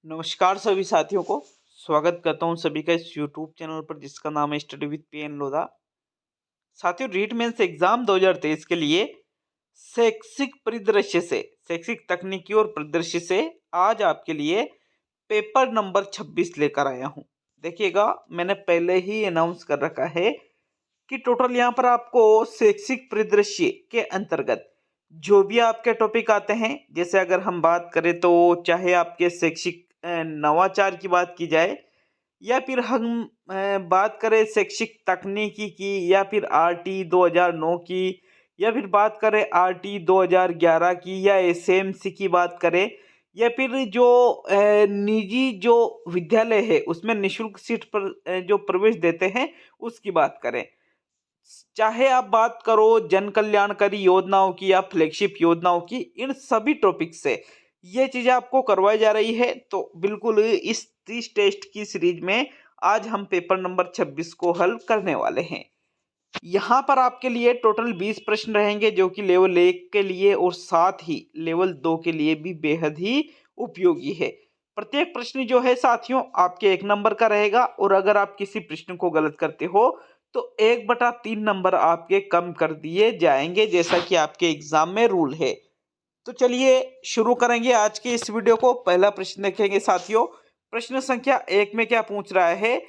नमस्कार सभी साथियों को। स्वागत करता हूं सभी का इस यूट्यूब चैनल पर जिसका नाम है स्टडी विद पीएन लोधा। साथियों, रीट मेंस एग्जाम 2023 के लिए शैक्षिक तकनीकी और परिदृश्य से आज आपके लिए पेपर नंबर 26 लेकर आया हूं। देखिएगा, मैंने पहले ही अनाउंस कर रखा है कि टोटल यहाँ पर आपको शैक्षिक परिदृश्य के अंतर्गत जो भी आपके टॉपिक आते हैं, जैसे अगर हम बात करें तो चाहे आपके शैक्षिक नवाचार की बात की जाए या फिर हम बात करें शैक्षिक तकनीकी की या फिर आरटी 2009 की या फिर बात करें आरटी 2011 की या एसएमसी की बात करें या फिर जो निजी जो विद्यालय है उसमें निशुल्क सीट पर जो प्रवेश देते हैं उसकी बात करें, चाहे आप बात करो जन कल्याणकारी योजनाओं की या फ्लैगशिप योजनाओं की, इन सभी टॉपिक से ये चीजें आपको करवाई जा रही है। तो बिल्कुल इस 30 टेस्ट की सीरीज में आज हम पेपर नंबर 26 को हल करने वाले हैं। यहाँ पर आपके लिए टोटल 20 प्रश्न रहेंगे जो कि लेवल 1 के लिए और साथ ही लेवल 2 के लिए भी बेहद ही उपयोगी है। प्रत्येक प्रश्न जो है साथियों आपके 1 नंबर का रहेगा और अगर आप किसी प्रश्न को गलत करते हो तो 1/3 नंबर आपके कम कर दिए जाएंगे, जैसा कि आपके एग्जाम में रूल है। तो चलिए शुरू करेंगे आज के इस वीडियो को। पहला प्रश्न देखेंगे साथियों। प्रश्न संख्या 1 में क्या पूछ रहा है?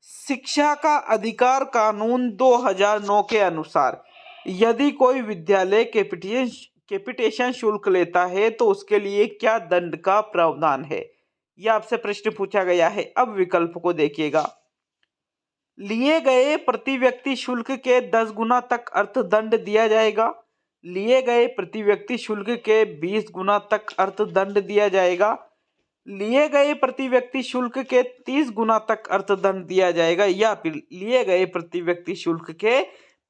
शिक्षा का अधिकार कानून 2009 के अनुसार यदि कोई विद्यालय कैपिटेशन शुल्क लेता है तो उसके लिए क्या दंड का प्रावधान है? यह आपसे प्रश्न पूछा गया है। अब विकल्प को देखिएगा। लिए गए प्रति व्यक्ति शुल्क के 10 गुना तक अर्थदंड दिया जाएगा, लिए गए प्रति व्यक्ति शुल्क के 20 गुना तक अर्थदंड दिया जाएगा, लिए गए प्रति व्यक्ति शुल्क के 30 गुना तक अर्थदंड दिया जाएगा या फिर लिए गए प्रति व्यक्ति शुल्क के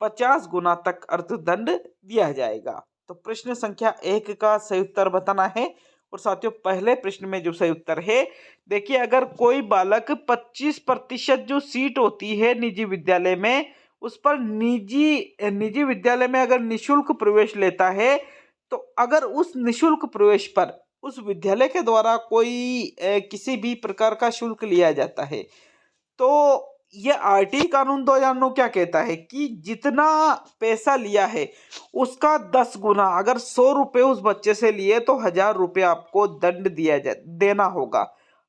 50 गुना तक अर्थदंड दिया जाएगा। तो प्रश्न संख्या 1 का सही उत्तर बताना है। और साथियों, पहले प्रश्न में जो सही उत्तर है, देखिए, अगर कोई बालक 25% जो सीट होती है निजी विद्यालय में उस पर निजी विद्यालय में अगर निशुल्क प्रवेश लेता है तो अगर उस निशुल्क प्रवेश पर उस विद्यालय के द्वारा कोई किसी भी प्रकार का शुल्क लिया जाता है तो ये आरटी कानून 2009 क्या कहता है कि जितना पैसा लिया है उसका 10 गुना, अगर 100 रुपए उस बच्चे से लिए तो 1000 रुपये आपको दंड देना होगा।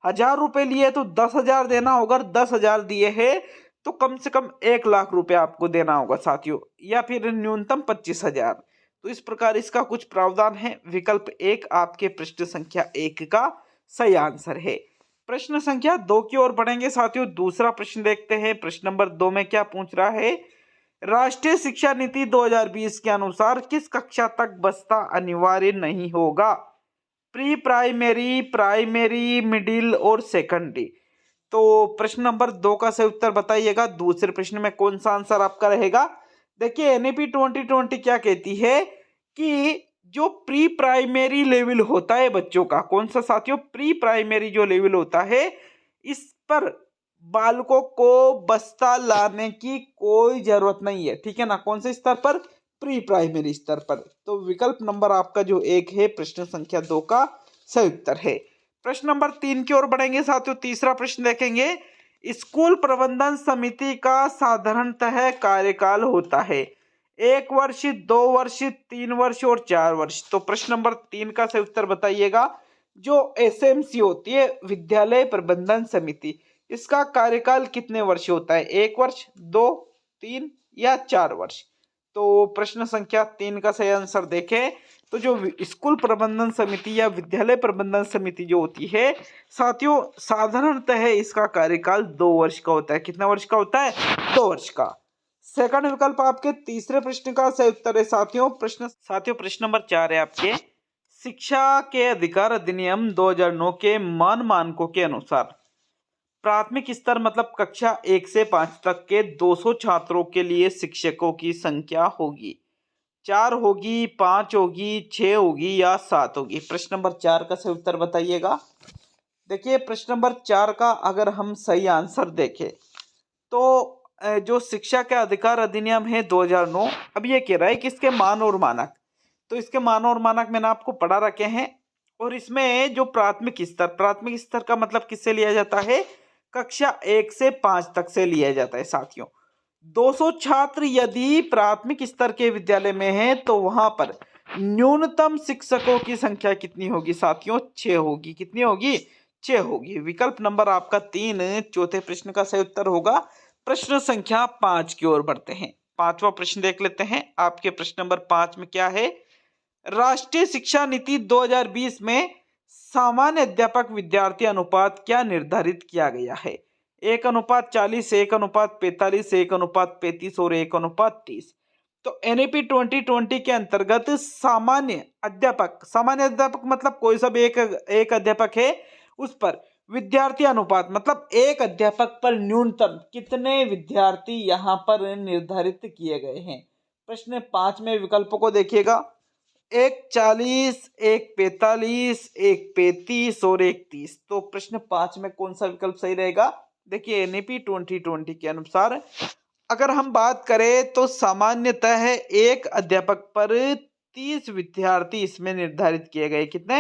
1000 रुपए लिए तो 10,000 देना होगा। 10,000 दिए हैं तो कम से कम 1,00,000 रुपए आपको देना होगा साथियों, या फिर न्यूनतम 25,000। तो इस प्रकार इसका कुछ प्रावधान है। विकल्प 1 आपके प्रश्न संख्या 1 का सही आंसर है। प्रश्न संख्या 2 की ओर बढ़ेंगे साथियों। दूसरा प्रश्न देखते हैं। प्रश्न नंबर 2 में क्या पूछ रहा है? राष्ट्रीय शिक्षा नीति 2020 के अनुसार किस कक्षा तक बस्ता अनिवार्य नहीं होगा? प्री प्राइमरी, प्राइमरी, मिडिल और सेकेंडरी। तो प्रश्न नंबर 2 का सही उत्तर बताइएगा। दूसरे प्रश्न में कौन सा आंसर आपका रहेगा? देखिए, एनईपी 2020 क्या कहती है कि जो प्री प्राइमरी लेवल होता है बच्चों का, कौन सा साथियों? प्री प्राइमरी जो लेवल होता है, इस पर बालकों को बस्ता लाने की कोई जरूरत नहीं है, ठीक है ना। कौन से स्तर पर? प्री प्राइमरी स्तर पर। तो विकल्प नंबर आपका जो 1 है प्रश्न संख्या 2 का सही उत्तर है। प्रश्न नंबर 3 की ओर बढ़ेंगे साथियों। तीसरा प्रश्न देखेंगे। स्कूल प्रबंधन समिति का साधारणतः कार्यकाल होता है 1 वर्ष, 2 वर्ष, 3 वर्ष और 4 वर्ष। तो प्रश्न नंबर 3 का सही उत्तर बताइएगा। जो एसएमसी होती है, विद्यालय प्रबंधन समिति, इसका कार्यकाल कितने वर्ष होता है? 1 वर्ष, 2, 3 या 4 वर्ष? तो प्रश्न संख्या 3 का सही आंसर देखें तो जो स्कूल प्रबंधन समिति या विद्यालय प्रबंधन समिति जो होती है साथियों, साधारणतः इसका कार्यकाल 2 वर्ष का होता है। कितना वर्ष का होता है? 2 वर्ष का। सेकंड विकल्प आपके तीसरे प्रश्न का सही उत्तर है साथियों। प्रश्न नंबर 4 है आपके। शिक्षा के अधिकार अधिनियम 2009 के मानकों के अनुसार प्राथमिक स्तर मतलब कक्षा 1 से 5 तक के 200 छात्रों के लिए शिक्षकों की संख्या होगी। 4 होगी, 5 होगी, 6 होगी या 7 होगी? प्रश्न नंबर 4 का सही उत्तर बताइएगा। देखिए, प्रश्न नंबर 4 का अगर हम सही आंसर देखें तो जो शिक्षा के अधिकार अधिनियम है 2009, अब ये कह रहा है कि इसके मान और मानक, तो इसके मान और मानक मैंने आपको पढ़ा रखे हैं और इसमें जो प्राथमिक स्तर का मतलब किससे लिया जाता है, कक्षा 1 से 5 तक से लिया जाता है साथियों। 200 छात्र यदि प्राथमिक स्तर के विद्यालय में हैं तो वहां पर न्यूनतम शिक्षकों की संख्या कितनी होगी साथियों, 6 होगी। कितनी होगी, 6 होगी। विकल्प नंबर आपका 3 चौथे प्रश्न का सही उत्तर होगा। प्रश्न संख्या 5 की ओर बढ़ते हैं। पांचवा प्रश्न देख लेते हैं। आपके प्रश्न नंबर 5 में क्या है, राष्ट्रीय शिक्षा नीति 2020 में सामान्य अध्यापक विद्यार्थी अनुपात क्या निर्धारित किया गया है? 1:40, 1:45, 1:35 और 1:30। तो एनईपी 2020 के अंतर्गत सामान्य अध्यापक मतलब कोई सब एक अध्यापक है, उस पर विद्यार्थी अनुपात मतलब एक अध्यापक पर न्यूनतम कितने विद्यार्थी यहाँ पर निर्धारित किए गए हैं। प्रश्न 5 में विकल्पों को देखिएगा, 1:40, 1:45, 1:35 और 1:30। तो प्रश्न 5 में कौन सा विकल्प सही रहेगा? देखिए एनईपी 2020 के अनुसार अगर हम बात करें तो सामान्यतः एक अध्यापक पर 30 विद्यार्थी इसमें निर्धारित किए गए। कितने?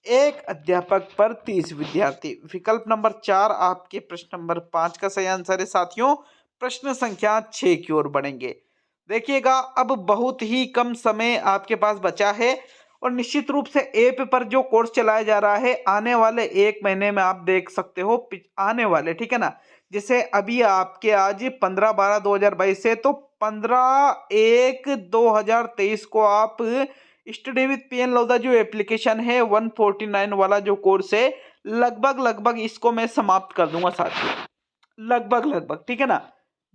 एक अध्यापक पर 30 विद्यार्थी। विकल्प नंबर 4 आपके प्रश्न नंबर 5 का सही आंसर है साथियों। प्रश्न संख्या 6 की ओर बढ़ेंगे। देखिएगा अब बहुत ही कम समय आपके पास बचा है और निश्चित रूप से ऐप पर जो कोर्स चलाया जा रहा है आने वाले 1 महीने में आप देख सकते हो आने वाले, ठीक है ना। जैसे अभी आपके आज 15/12/2022 से, तो 15/1/2023 को आप स्टडी विद पीएन लोधा जो एप्लीकेशन है 149 वाला जो कोर्स है लगभग इसको मैं समाप्त कर दूंगा साथियों। लगभग ठीक है ना।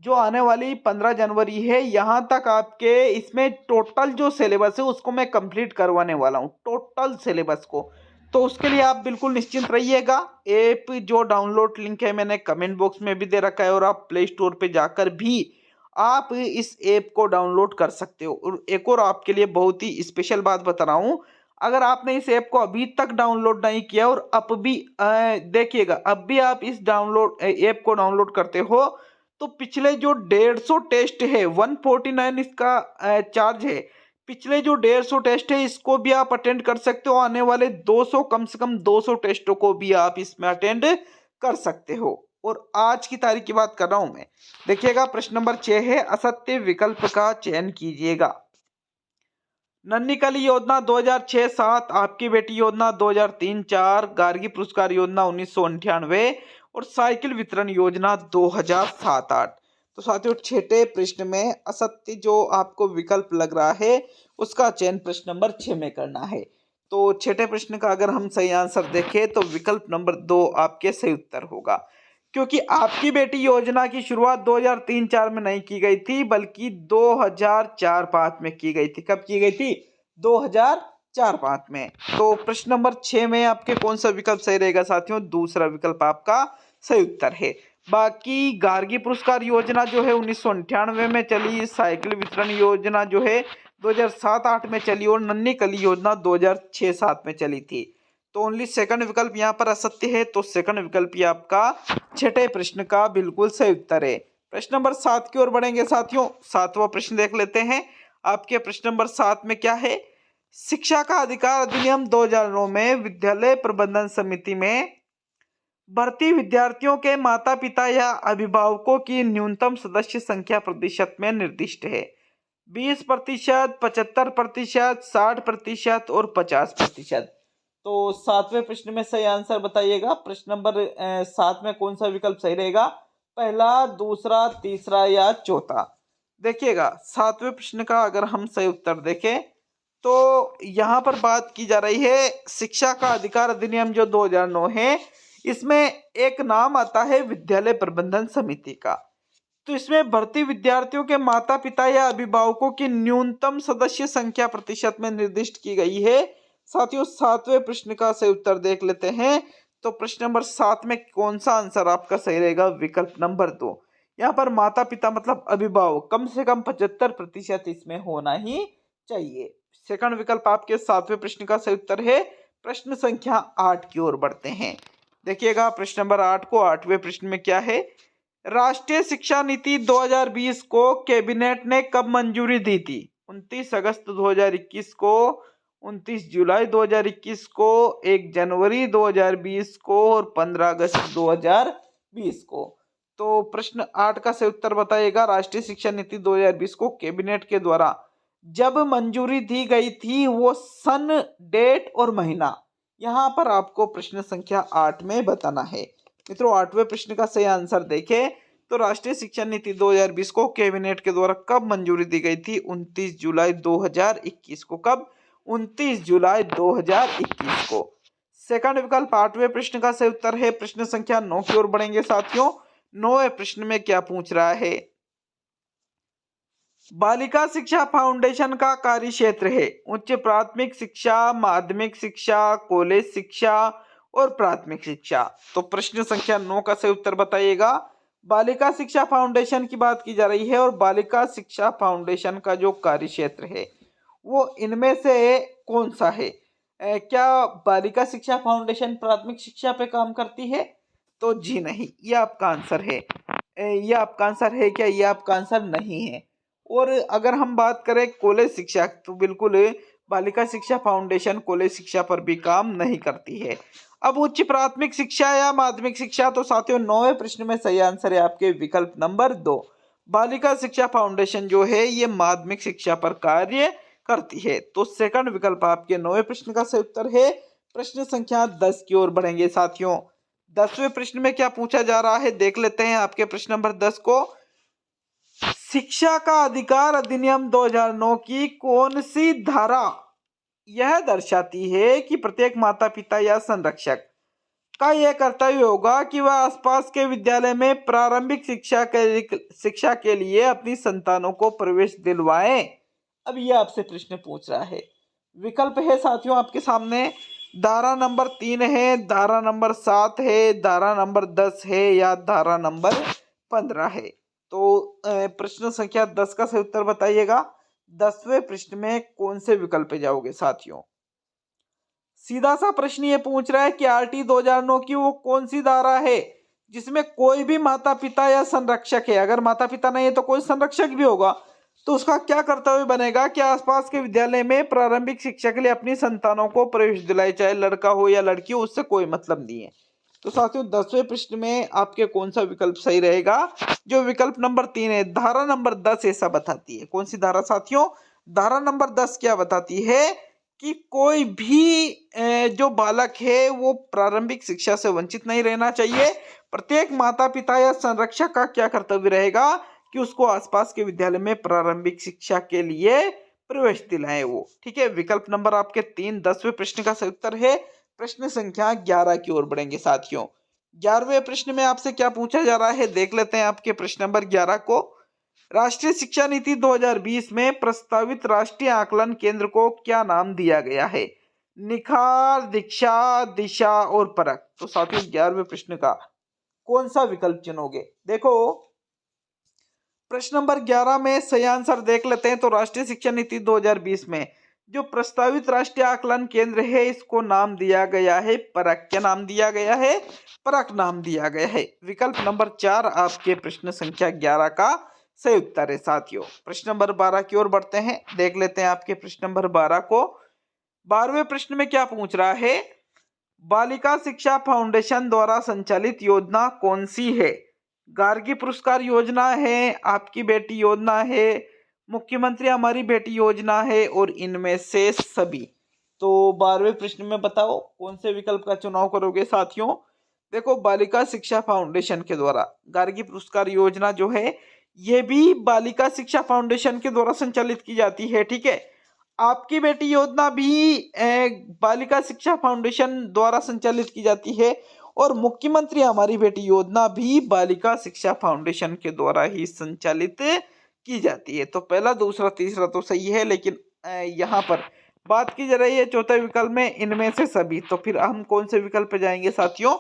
जो आने वाली 15 जनवरी है यहाँ तक आपके इसमें टोटल जो सिलेबस है उसको मैं कंप्लीट करवाने वाला हूँ, टोटल सिलेबस को। तो उसके लिए आप बिल्कुल निश्चिंत रहिएगा। ऐप जो डाउनलोड लिंक है मैंने कमेंट बॉक्स में भी दे रखा है और आप प्ले स्टोर पे जाकर भी आप इस ऐप को डाउनलोड कर सकते हो। और एक और आपके लिए बहुत ही स्पेशल बात बता रहा हूँ, अगर आपने इस ऐप को अभी तक डाउनलोड नहीं किया और अब भी देखिएगा अब भी आप इस ऐप को डाउनलोड करते हो तो पिछले जो 150 टेस्ट है 149 इसका चार्ज है, पिछले जो 150 टेस्ट है इसको भी आप अटेंड कर सकते हो। आने वाले 200 कम से कम 200 टेस्टों को भी आप इसमें अटेंड कर सकते हो। और आज की तारीख की बात कर रहा हूं मैं। देखिएगा प्रश्न नंबर 6 है, असत्य विकल्प का चयन कीजिएगा। नन्ही कली योजना 2006-07, आपकी बेटी योजना 2003-04, गार्गी पुरस्कार योजना 1998 और साइकिल वितरण योजना 2007-08। तो साथियों छठे प्रश्न में असत्य जो आपको विकल्प लग रहा है उसका चयन प्रश्न नंबर 6 में करना है। तो छठे प्रश्न का अगर हम सही आंसर देखें तो विकल्प नंबर 2 आपके सही उत्तर होगा, क्योंकि आपकी बेटी योजना की शुरुआत 2003-04 में नहीं की गई थी बल्कि 2004-05 में की गई थी। कब की गई थी? 2004-05 में। तो प्रश्न नंबर 6 में आपके कौन सा विकल्प सही रहेगा साथियों? दूसरा विकल्प आपका सही उत्तर है। बाकी गार्गी पुरस्कार योजना जो है 1998 में चली, साइकिल वितरण योजना जो है 2007-08 में चली और नन्ही कली योजना 2006-07 में चली थी। तो ओनली सेकंड विकल्प यहाँ पर असत्य है। तो सेकंड विकल्प ही आपका छठे प्रश्न का बिल्कुल सही उत्तर है। प्रश्न नंबर 7 की ओर बढ़ेंगे साथियों। 7वां प्रश्न देख लेते हैं। आपके प्रश्न नंबर 7 में क्या है, शिक्षा का अधिकार अधिनियम 2009 में विद्यालय प्रबंधन समिति में भर्ती विद्यार्थियों के माता पिता या अभिभावकों की न्यूनतम सदस्य संख्या प्रतिशत में निर्दिष्ट है। 20%, 75%, 60% और 50%। तो 7वें प्रश्न में सही आंसर बताइएगा। प्रश्न नंबर 7 में कौन सा विकल्प सही रहेगा? पहला, दूसरा, तीसरा या चौथा? देखिएगा 7वें प्रश्न का अगर हम सही उत्तर देखें तो यहाँ पर बात की जा रही है शिक्षा का अधिकार अधिनियम जो 2009 है, इसमें एक नाम आता है विद्यालय प्रबंधन समिति का। तो इसमें भर्ती विद्यार्थियों के माता पिता या अभिभावकों की न्यूनतम सदस्य संख्या प्रतिशत में निर्दिष्ट की गई है। साथियों 7वें प्रश्न का सही उत्तर देख लेते हैं। तो प्रश्न नंबर 7 में कौन सा आंसर आपका सही रहेगा? विकल्प नंबर 2। यहाँ पर माता पिता मतलब अभिभावक कम से कम 75% इसमें होना ही चाहिए। सेकंड विकल्प आपके 7वें प्रश्न का सही उत्तर है। प्रश्न संख्या 8 की ओर बढ़ते हैं। देखिएगा प्रश्न नंबर 8 को 8वें प्रश्न में क्या है, राष्ट्रीय शिक्षा नीति 2020 को कैबिनेट ने कब मंजूरी दी थी? 29 अगस्त 2021 को, 29 जुलाई 2021 को, 1 जनवरी 2020 को और 15 अगस्त 2020 को। तो प्रश्न 8 का सही उत्तर बताइएगा। राष्ट्रीय शिक्षा नीति 2020 को कैबिनेट के द्वारा जब मंजूरी दी गई थी वो सन, डेट और महीना यहाँ पर आपको प्रश्न संख्या 8 में बताना है। मित्रों 8वें प्रश्न का सही आंसर देखें तो राष्ट्रीय शिक्षा नीति 2020 को कैबिनेट के द्वारा कब मंजूरी दी गई थी? 29 जुलाई 2021 को। कब? 29 जुलाई 2021 को। सेकंड विकल्प 8वें प्रश्न का सही उत्तर है। प्रश्न संख्या 9 की ओर बढ़ेंगे साथियों। 9वें प्रश्न में क्या पूछ रहा है? बालिका शिक्षा फाउंडेशन का कार्य क्षेत्र है उच्च प्राथमिक शिक्षा, माध्यमिक शिक्षा, कॉलेज शिक्षा और प्राथमिक शिक्षा। तो प्रश्न संख्या 9 का सही उत्तर बताइएगा। बालिका शिक्षा फाउंडेशन की बात की जा रही है और बालिका शिक्षा फाउंडेशन का जो कार्य क्षेत्र है वो इनमें से कौन सा है? क्या बालिका शिक्षा फाउंडेशन प्राथमिक शिक्षा पे काम करती है? तो जी नहीं, ये आपका आंसर है। ये आपका आंसर है क्या? ये आपका आंसर नहीं है। और अगर हम बात करें कॉलेज शिक्षा, तो बिल्कुल बालिका शिक्षा फाउंडेशन कॉलेज शिक्षा पर भी काम नहीं करती है। अब उच्च प्राथमिक शिक्षा या माध्यमिक शिक्षा, तो साथियों 9वें प्रश्न में सही आंसर है आपके विकल्प नंबर 2। बालिका शिक्षा फाउंडेशन जो है ये माध्यमिक शिक्षा पर कार्य करती है। तो सेकंड विकल्प आपके 9वें प्रश्न का सही उत्तर है। प्रश्न संख्या 10 की ओर बढ़ेंगे साथियों। 10वें प्रश्न में क्या पूछा जा रहा है देख लेते हैं आपके प्रश्न नंबर 10 को। शिक्षा का अधिकार अधिनियम 2009 की कौन सी धारा यह दर्शाती है कि प्रत्येक माता पिता या संरक्षक का यह कर्तव्य होगा कि वह आसपास के विद्यालय में प्रारंभिक शिक्षा के लिए अपनी संतानों को प्रवेश दिलवाएं? अब यह आपसे प्रश्न पूछ रहा है। विकल्प है साथियों आपके सामने। धारा नंबर 3 है, धारा नंबर 7 है, धारा नंबर 10 है या धारा नंबर 15 है। तो प्रश्न संख्या 10 का सही उत्तर बताइएगा। 10वें प्रश्न में कौन से विकल्प पे जाओगे साथियों? सीधा सा प्रश्न ये पूछ रहा है कि आरटी 2009 की वो कौन सी धारा है जिसमें कोई भी माता पिता या संरक्षक है, अगर माता पिता नहीं है तो कोई संरक्षक भी होगा, तो उसका क्या कर्तव्य बनेगा कि आसपास के विद्यालय में प्रारंभिक शिक्षा के लिए अपनी संतानों को प्रवेश दिलाए, चाहे लड़का हो या लड़की हो, उससे कोई मतलब नहीं है। तो साथियों 10वें प्रश्न में आपके कौन सा विकल्प सही रहेगा? जो विकल्प नंबर 3 है, धारा नंबर 10 ऐसा बताती है। कौन सी धारा साथियों? धारा नंबर 10 क्या बताती है कि कोई भी जो बालक है वो प्रारंभिक शिक्षा से वंचित नहीं रहना चाहिए। प्रत्येक माता पिता या संरक्षक का क्या कर्तव्य रहेगा कि उसको आसपास के विद्यालय में प्रारंभिक शिक्षा के लिए प्रवेश दिलाए वो। ठीक है, विकल्प नंबर आपके 3 10वें प्रश्न का सही उत्तर है। प्रश्न संख्या 11 की ओर बढ़ेंगे साथियों। 11वें प्रश्न में आपसे क्या पूछा जा रहा है देख लेते हैं आपके प्रश्न नंबर 11 को। राष्ट्रीय शिक्षा नीति 2020 में प्रस्तावित राष्ट्रीय आकलन केंद्र को क्या नाम दिया गया है? निखार, दीक्षा, दिशा और परख। तो साथियों 11वें प्रश्न का कौन सा विकल्प चुनोगे? देखो प्रश्न नंबर 11 में सही आंसर देख लेते हैं। तो राष्ट्रीय शिक्षा नीति 2020 में जो प्रस्तावित राष्ट्रीय आकलन केंद्र है इसको नाम दिया गया है परख। क्या नाम दिया गया है? परख नाम दिया गया है। विकल्प नंबर 4 आपके प्रश्न संख्या 11 का सही उत्तर है साथियों। प्रश्न नंबर 12 की ओर बढ़ते हैं, देख लेते हैं आपके प्रश्न नंबर 12 को। 12वें प्रश्न में क्या पूछ रहा है? बालिका शिक्षा फाउंडेशन द्वारा संचालित योजना कौन सी है? गार्गी पुरस्कार योजना है, आपकी बेटी योजना है, मुख्यमंत्री हमारी बेटी योजना है और इनमें से सभी। तो 12वें प्रश्न में बताओ कौन से विकल्प का चुनाव करोगे साथियों? देखो बालिका शिक्षा फाउंडेशन के द्वारा गार्गी पुरस्कार योजना जो है ये भी बालिका शिक्षा फाउंडेशन के द्वारा संचालित की जाती है। ठीक है, आपकी बेटी योजना भी बालिका शिक्षा फाउंडेशन द्वारा संचालित की जाती है और मुख्यमंत्री हमारी बेटी योजना भी बालिका शिक्षा फाउंडेशन के द्वारा ही संचालित की जाती है। तो पहला, दूसरा, तीसरा तो सही है, लेकिन यहाँ पर बात की जा रही है चौथे विकल्प में इनमें से सभी। तो फिर हम कौन से विकल्प पे जाएंगे साथियों?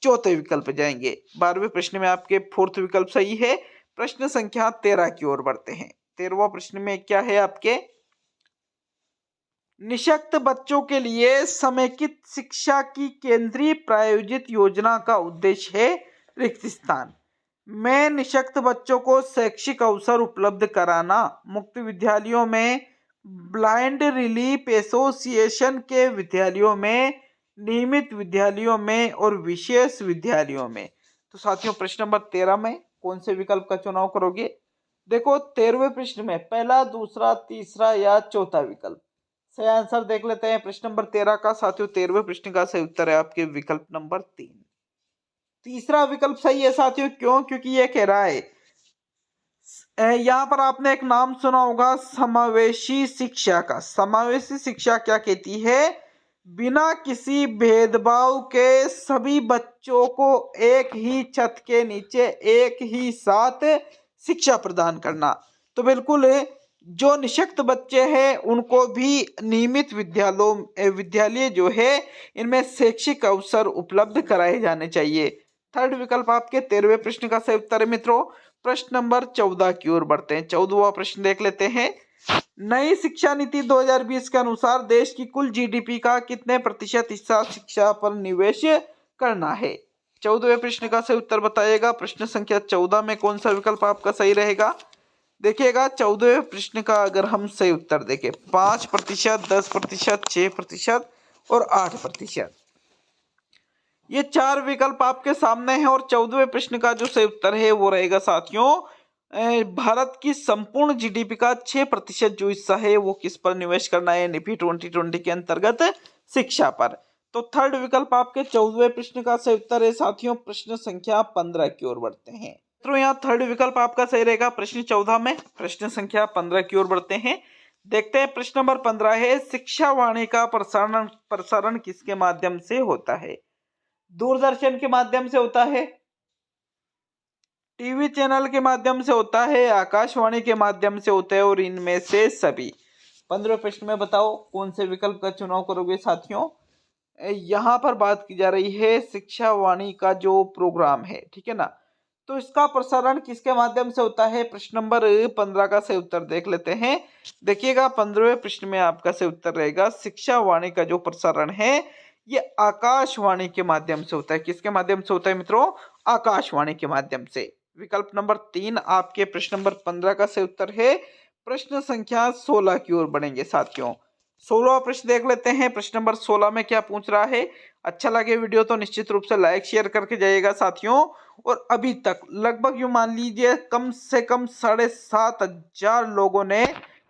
चौथे विकल्प पे जाएंगे। 12वें प्रश्न में आपके फोर्थ विकल्प सही है। प्रश्न संख्या 13 की ओर बढ़ते हैं। 13वां प्रश्न में क्या है आपके? निशक्त बच्चों के लिए समेकित शिक्षा की केंद्रीय प्रायोजित योजना का उद्देश्य है रिक्त स्थान में निशक्त बच्चों को शैक्षिक अवसर उपलब्ध कराना, मुक्त विद्यालयों में ब्लाइंड रिलीफ एसोसिएशन के विद्यालयों में, नियमित विद्यालयों में और विशेष विद्यालयों में। तो साथियों प्रश्न नंबर 13 में कौन से विकल्प का चुनाव करोगे? देखो 13वें प्रश्न में पहला, दूसरा, तीसरा या चौथा विकल्प। सही आंसर देख लेते हैं प्रश्न नंबर 13 का। साथियों 13वें प्रश्न का सही उत्तर है आपके विकल्प नंबर 3। तीसरा विकल्प सही है साथियों। क्यों? क्योंकि ये कह रहा है, यहाँ पर आपने एक नाम सुना होगा समावेशी शिक्षा का। समावेशी शिक्षा क्या कहती है? बिना किसी भेदभाव के सभी बच्चों को एक ही छत के नीचे एक ही साथ शिक्षा प्रदान करना। तो बिल्कुल जो निःशक्त बच्चे हैं उनको भी नियमित विद्यालय जो है इनमें शैक्षिक अवसर उपलब्ध कराए जाने चाहिए। थर्ड विकल्प आपके 13वें प्रश्न का सही उत्तर है मित्रों। प्रश्न नंबर 14 की ओर बढ़ते हैं। 14वां प्रश्न देख लेते हैं। नई शिक्षा नीति 2020 के अनुसार देश की कुल जीडीपी का कितने प्रतिशत हिस्सा शिक्षा पर निवेश करना है? 14वें प्रश्न का सही उत्तर बताइएगा। प्रश्न संख्या 14 में कौन सा विकल्प आपका सही रहेगा? देखिएगा 14वें प्रश्न का अगर हम सही उत्तर देखें 5%, 10%, 6% और 8%। ये चार विकल्प आपके सामने हैं और 14वें प्रश्न का जो सही उत्तर है वो रहेगा साथियों, भारत की संपूर्ण जीडीपी का 6% जो हिस्सा है वो किस पर निवेश करना है? नीति 2020 के अंतर्गत शिक्षा पर। तो थर्ड विकल्प आपके 14वें प्रश्न का सही उत्तर है साथियों। प्रश्न संख्या 15 की ओर बढ़ते हैं। तो यहाँ थर्ड विकल्प आपका सही रहेगा प्रश्न 14 में। प्रश्न संख्या 15 की ओर बढ़ते हैं। देखते हैं प्रश्न नंबर 15 है, शिक्षा वाणी का प्रसारण किसके माध्यम से होता है? दूरदर्शन के माध्यम से होता है, टीवी चैनल के माध्यम से होता है, आकाशवाणी के माध्यम से होता है और इनमें से सभी। 15वें प्रश्न में बताओ कौन से विकल्प का चुनाव करोगे साथियों? यहाँ पर बात की जा रही है शिक्षा वाणी का जो प्रोग्राम है, ठीक है ना, तो इसका प्रसारण किसके माध्यम से होता है? प्रश्न नंबर 15 का सही उत्तर देख लेते हैं। देखिएगा 15वें प्रश्न में आपका सही उत्तर रहेगा शिक्षा वाणी का जो प्रसारण है ये आकाशवाणी के माध्यम से होता है। किसके माध्यम से होता है मित्रों? आकाशवाणी के माध्यम से। विकल्प नंबर 3 आपके प्रश्न नंबर 15 का सही उत्तर है। प्रश्न संख्या 16 की ओर बढ़ेंगे साथियों। 16वां प्रश्न देख लेते हैं। प्रश्न नंबर 16 में क्या पूछ रहा है? अच्छा लगे वीडियो तो निश्चित रूप से लाइक शेयर करके जाइएगा साथियों। और अभी तक लगभग यूं मान लीजिए कम से कम 7,500 लोगों ने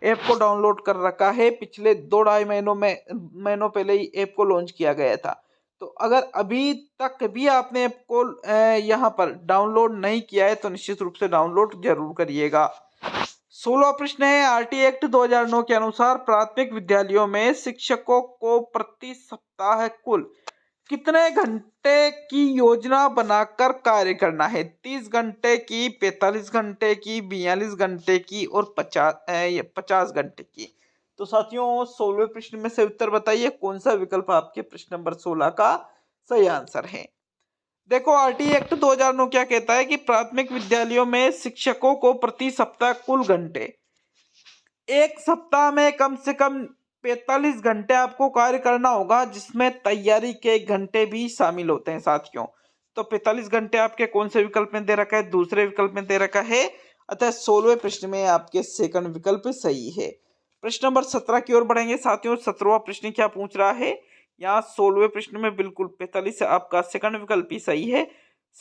ऐप को डाउनलोड कर रखा है। पिछले 2-2.5 महीनों पहले ही ऐप को लॉन्च किया गया था। तो अगर अभी तक भी आपने ऐप को यहाँ पर डाउनलोड नहीं किया है तो निश्चित रूप से डाउनलोड जरूर करिएगा। 16वां प्रश्न है, आरटी एक्ट 2009 के अनुसार प्राथमिक विद्यालयों में शिक्षकों को प्रति सप्ताह कुल कितने घंटे की योजना बनाकर कार्य करना है? 30 घंटे की, 45 घंटे की, 42 घंटे की और 50 घंटे की। तो साथियों 16वें प्रश्न में से उत्तर बताइए कौन सा विकल्प आपके प्रश्न नंबर 16 का सही आंसर है। देखो आरटी एक्ट 2009 क्या कहता है कि प्राथमिक विद्यालयों में शिक्षकों को प्रति सप्ताह कुल घंटे, एक सप्ताह में कम से कम 45 घंटे आपको कार्य करना होगा, जिसमें तैयारी के घंटे भी शामिल होते हैं साथियों। तो 45 घंटे आपके कौन से विकल्प में दे रखा है? दूसरे विकल्प में दे रखा है। अतः 16वें प्रश्न में आपके सेकंड विकल्प सही है। प्रश्न नंबर 17 की ओर बढ़ेंगे साथियों। 17वां प्रश्न क्या पूछ रहा है? यहाँ 16वें प्रश्न में बिल्कुल 45 आपका सेकंड विकल्प ही सही है।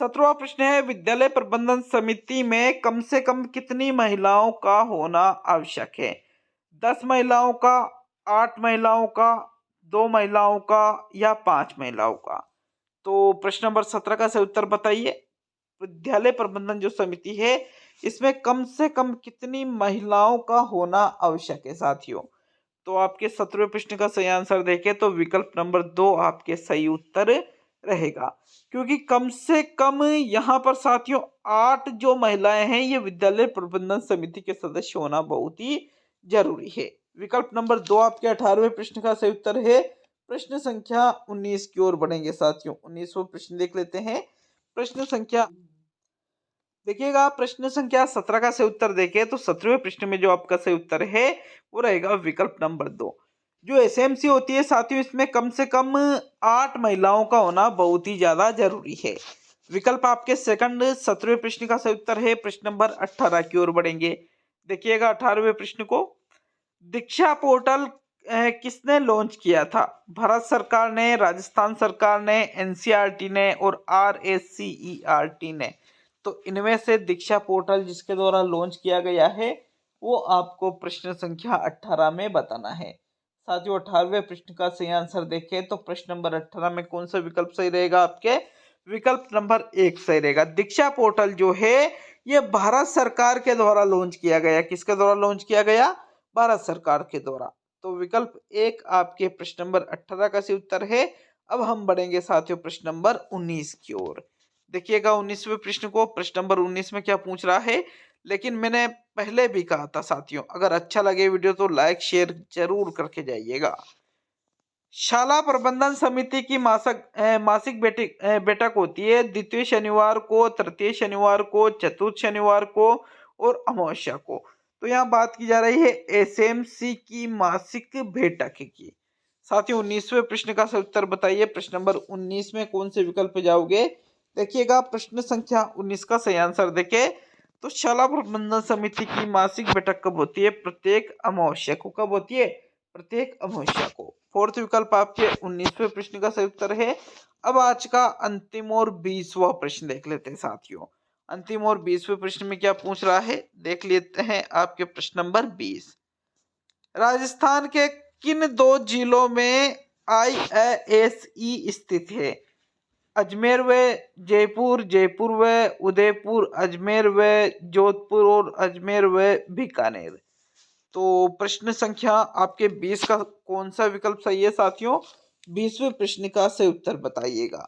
17वां प्रश्न है, विद्यालय प्रबंधन समिति में कम से कम कितनी महिलाओं का होना आवश्यक है? 10 महिलाओं का, 8 महिलाओं का, 2 महिलाओं का या 5 महिलाओं का? तो प्रश्न नंबर 17 का सही उत्तर बताइए। विद्यालय प्रबंधन जो समिति है इसमें कम से कम कितनी महिलाओं का होना आवश्यक है साथियों? तो आपके 17वें प्रश्न का सही आंसर देखें तो विकल्प नंबर 2 आपके सही उत्तर रहेगा, क्योंकि कम से कम यहाँ पर साथियों 8 जो महिलाएं हैं ये विद्यालय प्रबंधन समिति के सदस्य होना बहुत ही जरूरी है। विकल्प नंबर 2 आपके 18वें प्रश्न का सही उत्तर है। प्रश्न संख्या 19 की ओर बढ़ेंगे साथियों। 19वां प्रश्न देख लेते हैं। प्रश्न संख्या देखिएगा प्रश्न संख्या 17 का सही उत्तर देखें तो 17वें प्रश्न में जो आपका सही उत्तर है वो रहेगा विकल्प नंबर 2। जो एसएमसी होती है साथियों इसमें कम से कम 8 महिलाओं का होना बहुत ही ज्यादा जरूरी है। विकल्प आपके सेकंड 17वें प्रश्न का सही उत्तर है। प्रश्न नंबर 18 की ओर बढ़ेंगे। देखिएगा 18वें प्रश्न को। दीक्षा पोर्टल किसने लॉन्च किया था? भारत सरकार ने, राजस्थान सरकार ने, एनसीईआरटी ने और आरएससीईआरटी ने। तो इनमें से दीक्षा पोर्टल जिसके द्वारा लॉन्च किया गया है वो आपको प्रश्न संख्या 18 में बताना है। साथियों 18वें प्रश्न का सही आंसर देखें तो प्रश्न नंबर 18 में कौन सा विकल्प सही रहेगा? आपके विकल्प नंबर 1 सही रहेगा। दीक्षा पोर्टल जो है ये भारत सरकार के द्वारा लॉन्च किया गया। किसके द्वारा लॉन्च किया गया? भारत सरकार के द्वारा। तो विकल्प 1 आपके प्रश्न नंबर 18 का सही उत्तर है। अब हम बढ़ेंगे साथियों प्रश्न नंबर 19 की ओर। देखिएगा 19वें प्रश्न को, प्रश्न नंबर 19 में क्या पूछ रहा है, लेकिन मैंने पहले भी कहा था साथियों, अगर अच्छा लगे वीडियो तो लाइक शेयर जरूर करके जाइएगा। शाला प्रबंधन समिति की मासिक बैठक होती है द्वितीय शनिवार को, तृतीय शनिवार को, चतुर्थ शनिवार को और अमावस्या को। तो यहाँ बात की जा रही है एसएमसी की मासिक बैठक की। साथियों 19वें प्रश्न का सही उत्तर बताइए। प्रश्न नंबर 19 में कौन से विकल्प पे जाओगे? देखिएगा प्रश्न संख्या 19 का सही आंसर देखे तो शाला प्रबंधन समिति की मासिक बैठक कब होती है? प्रत्येक अमावस्या को। कब होती है? प्रत्येक अमावस्या को। फोर्थ विकल्प आपके 19वें प्रश्न का सही उत्तर है। अब आज का अंतिम और 20वां प्रश्न देख लेते हैं साथियों। अंतिम और 20वें प्रश्न में क्या पूछ रहा है देख लेते हैं। आपके प्रश्न नंबर 20, राजस्थान के किन दो जिलों में IISE स्थित है? अजमेर व जयपुर, जयपुर व उदयपुर, अजमेर व जोधपुर और अजमेर व बीकानेर। तो प्रश्न संख्या आपके 20 का कौन सा विकल्प सही है साथियों? 20वें प्रश्न का सही उत्तर बताइएगा।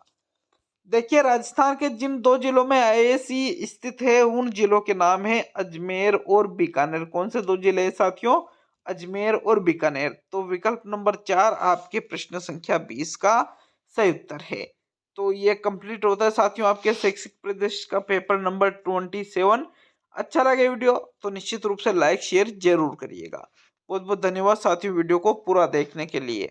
देखिए राजस्थान के जिन दो जिलों में IISE स्थित है उन जिलों के नाम है अजमेर और बीकानेर। कौन से दो जिले हैं साथियों? अजमेर और बीकानेर। तो विकल्प नंबर 4 आपके प्रश्न संख्या 20 का सही उत्तर है। तो ये कंप्लीट होता है साथियों आपके शैक्षिक प्रदेश का पेपर नंबर 27। अच्छा लगे वीडियो तो निश्चित रूप से लाइक शेयर जरूर करिएगा। बहुत बहुत धन्यवाद साथियों वीडियो को पूरा देखने के लिए।